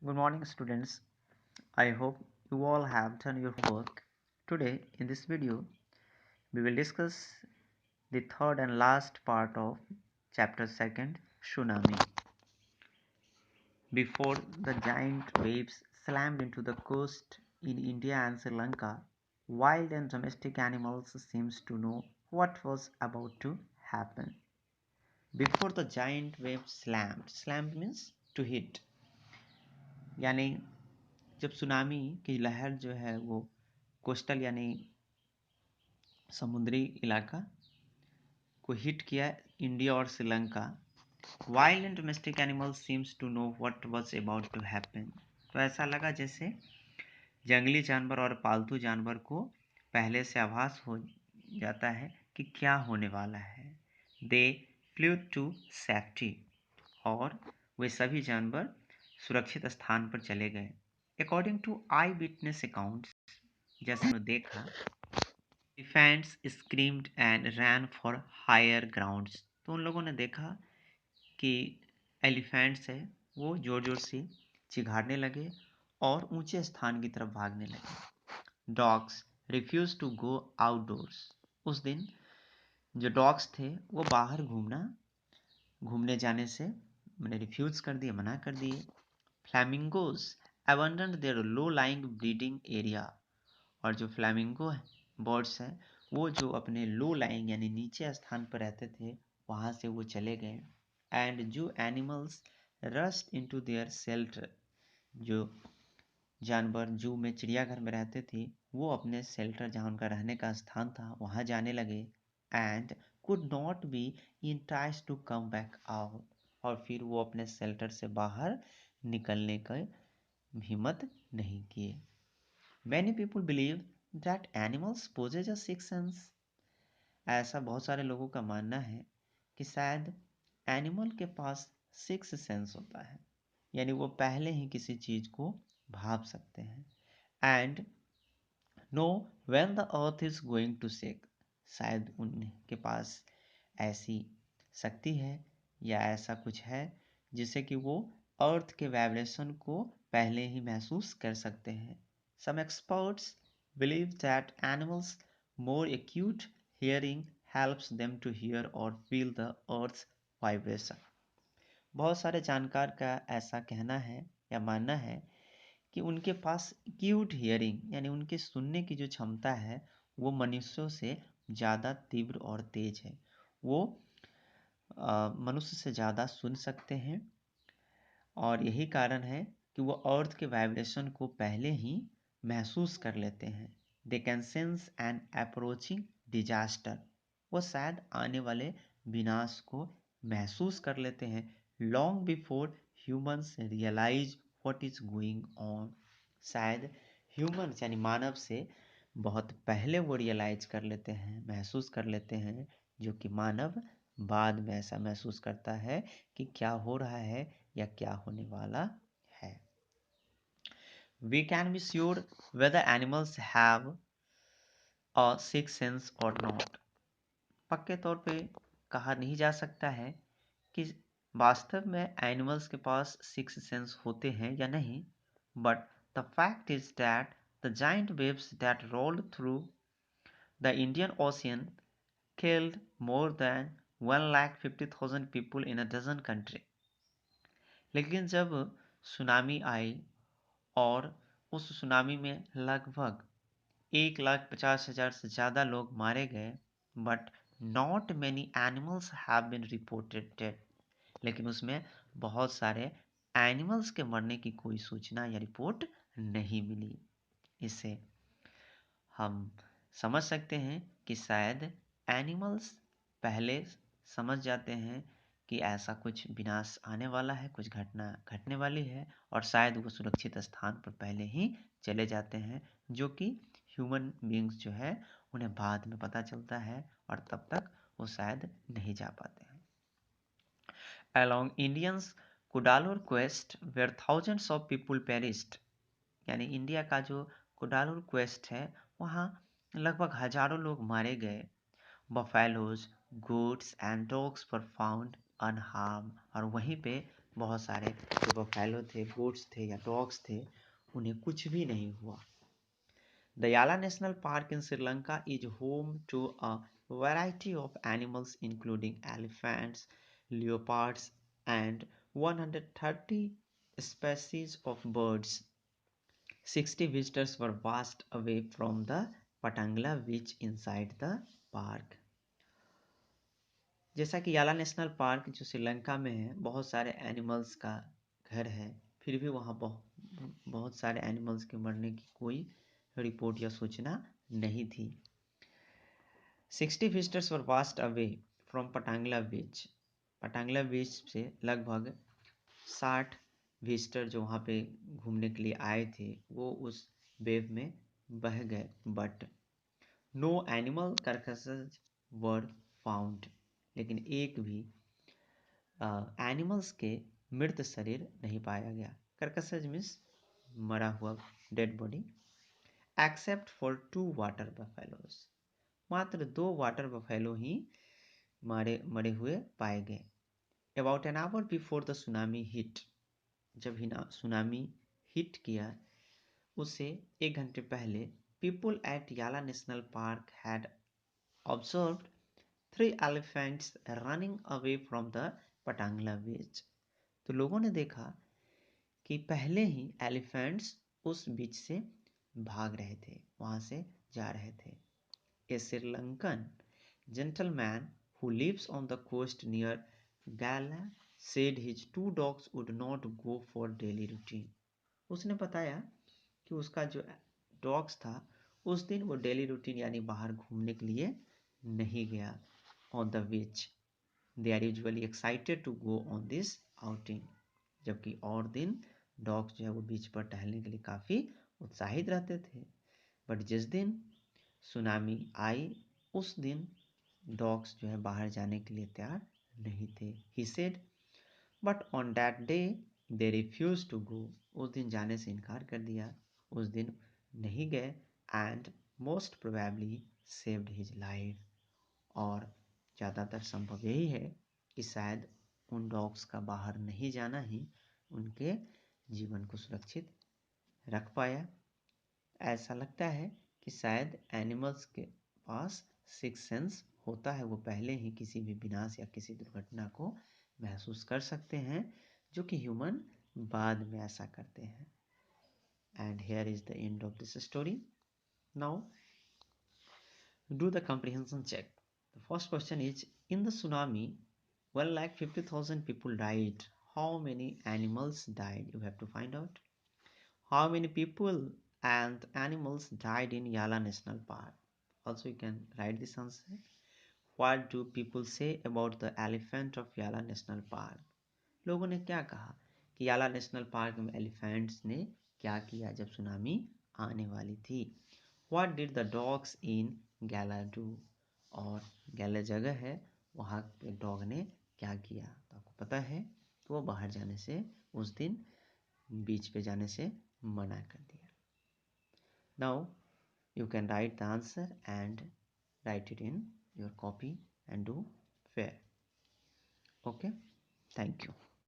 Good morning, students. I hope you all have done your homework. Today, in this video, we will discuss the third and last part of chapter 2nd, Tsunami. Before the giant waves slammed into the coast in India and Sri Lanka, wild and domestic animals seems to know what was about to happen. Before the giant wave slammed means to hit, यानी जब tsunami की लहर जो है वो coastal यानी समुद्री इलाका को हिट किया इंडिया और Sri Lanka, wild and domestic animal seems to know what was about to happen. तो ऐसा लगा जैसे जंगली जानवर और पालतू जानवर को पहले से आभास हो जाता है कि क्या होने वाला है। दे फ्लू टू सेफ्टी, और वे सभी जानवर सुरक्षित स्थान पर चले गए। According to eye witness accounts, जैसे उन्होंने देखा, elephants screamed and ran for higher grounds। तो उन लोगों ने देखा कि एलिफेंट्स है वो जोर जोर से चिघाड़ने लगे और ऊंचे स्थान की तरफ भागने लगे। Dogs refuse to go outdoors. उस दिन जो डॉग्स थे वो बाहर घूमने जाने से मैंने रिफ्यूज कर दिए, मना कर दिए। Flamingos abandoned their low lying breeding area. और जो फ्लैमिंगो बर्ड्स हैं वो जो अपने लो लाइंग यानी नीचे स्थान पर रहते थे वहाँ से वो चले गए। एंड जो animals rust into their shelter, जो जानवर जू में चिड़ियाघर में रहते थे वो अपने शेल्टर जहाँ उनका रहने का स्थान था वहाँ जाने लगे। And could not be enticed to come back out, और फिर वो अपने शेल्टर से बाहर निकलने का हिम्मत नहीं किए। Many people believe that animals possess a sixth sense। ऐसा बहुत सारे लोगों का मानना है कि शायद एनिमल के पास सिक्स सेंस होता है, यानी वो पहले ही किसी चीज को भाप सकते हैं। And know when the earth is going to shake, शायद उनके पास ऐसी शक्ति है या ऐसा कुछ है जिससे कि वो अर्थ के वाइब्रेशन को पहले ही महसूस कर सकते हैं। Some experts believe that animals' more acute hearing helps them to hear or feel the earth's vibration। बहुत सारे जानकार का ऐसा कहना है या मानना है कि उनके पास एक्यूट हियरिंग यानी उनके सुनने की जो क्षमता है वो मनुष्यों से ज़्यादा तीव्र और तेज है। वो मनुष्य से ज़्यादा सुन सकते हैं और यही कारण है कि वो अर्थ के वाइब्रेशन को पहले ही महसूस कर लेते हैं। They can sense an approaching disaster, वो शायद आने वाले विनाश को महसूस कर लेते हैं long before humans realise what is going on. शायद ह्यूमंस यानी मानव से बहुत पहले वो रियलाइज कर लेते हैं, महसूस कर लेते हैं, जो कि मानव बाद में ऐसा महसूस करता है कि क्या हो रहा है या क्या होने वाला है। We can be sure whether animals have a sixth sense or not। पक्के तौर पे कहा नहीं जा सकता है कि वास्तव में एनिमल्स के पास सिक्स सेंस होते हैं या नहीं, but the fact is that the giant waves that rolled through the Indian Ocean killed more than 1,50,000 people in a dozen countries। लेकिन जब सुनामी आई और उस सुनामी में लगभग 1,50,000 से ज़्यादा लोग मारे गए, but not many animals have been reported dead. लेकिन उसमें बहुत सारे एनिमल्स के मरने की कोई सूचना या रिपोर्ट नहीं मिली। इससे हम समझ सकते हैं कि शायद एनिमल्स पहले समझ जाते हैं कि ऐसा कुछ विनाश आने वाला है, कुछ घटना घटने वाली है, और शायद वो सुरक्षित स्थान पर पहले ही चले जाते हैं, जो कि ह्यूमन बींग्स जो है उन्हें बाद में पता चलता है और तब तक वो शायद नहीं जा पाते हैं। Along Indians Cuddalore quest where thousands of people perished, यानी इंडिया का जो कुडालोर क्वेस्ट है वहाँ लगभग हजारों लोग मारे गए। Buffaloes, goats and dogs were found unharmed, और वहीं पे बहुत सारे जो बफेलो थे, गोट्स थे या डॉग्स थे, उन्हें कुछ भी नहीं हुआ। The Yala National Park in Sri Lanka is home to a variety of animals including elephants, leopards, and 130 species of birds. 60 visitors were washed away from the Patangla beach inside the park. जैसा कि याला National park जो श्रीलंका में है, बहुत सारे animals का घर है, फिर भी वहाँ बहुत सारे एनिमल्स के मरने की कोई रिपोर्ट या सूचना नहीं थी। 60 visitors were washed away from Patanangala beach. Patanangala beach से लगभग 60 विजिटर जो वहाँ पे घूमने के लिए आए थे वो उस वेव में बह गए, but no animal carcasses were found. लेकिन एक भी एनिमल्स के मृत शरीर नहीं पाया गया। कार्कसेस मीन्स मरा हुआ dead body. Except for 2 water buffaloes, मात्र 2 वाटर बफेलो ही मरे हुए पाए गए। About an hour before the tsunami hit, जब ही सुनामी हिट किया उससे 1 घंटे पहले people at Yala National Park had observed 3 elephants running away from the Patanangala beach. तो लोगों ने देखा कि पहले ही एलिफेंट्स उस बीच से भाग रहे थे, वहां से जा रहे थे। ए Sri Lankan gentleman who lives on the coast near Gala said his 2 dogs would not go for daily routine. उसने बताया कि उसका जो डॉग्स था उस दिन वो डेली रूटीन यानी बाहर घूमने के लिए नहीं गया on the beach. They are usually excited to go on this outing, जबकि और दिन डॉग्स जो है वो बीच पर टहलने के लिए काफ़ी उत्साहित रहते थे। बट जिस दिन सुनामी आई उस दिन डॉग्स जो है बाहर जाने के लिए तैयार नहीं थे। He said but on that day they refuse to go, उस दिन जाने से इनकार कर दिया, उस दिन नहीं गए। And most probably saved his life, और ज़्यादातर संभव यही है कि शायद उन डॉग्स का बाहर नहीं जाना ही उनके जीवन को सुरक्षित रख पाया। ऐसा लगता है कि शायद एनिमल्स के पास सिक्स सेंस होता है, वो पहले ही किसी भी विनाश या किसी दुर्घटना को महसूस कर सकते हैं, जो कि ह्यूमन बाद में ऐसा करते हैं। And here is the end of this story. Now do the comprehension check. The first question is, in the tsunami 1,50,000 people died. How many animals died? You have to find out. How many people and animals died in Yala National Park? Also, you can write this answer. What do people say about the elephant of Yala National Park? लोगों ने क्या कहा कि याला National park में elephants ने क्या किया जब सुनामी आने वाली थी। What did the dogs in Gala do? और गैला जगह है, वहाँ पे डॉग ने क्या किया, तो आपको पता है तो वो बाहर जाने से उस दिन बीच पे जाने से मना कर दिया। Now you can write the answer and write it in your copy and do fair. Okay, thank you.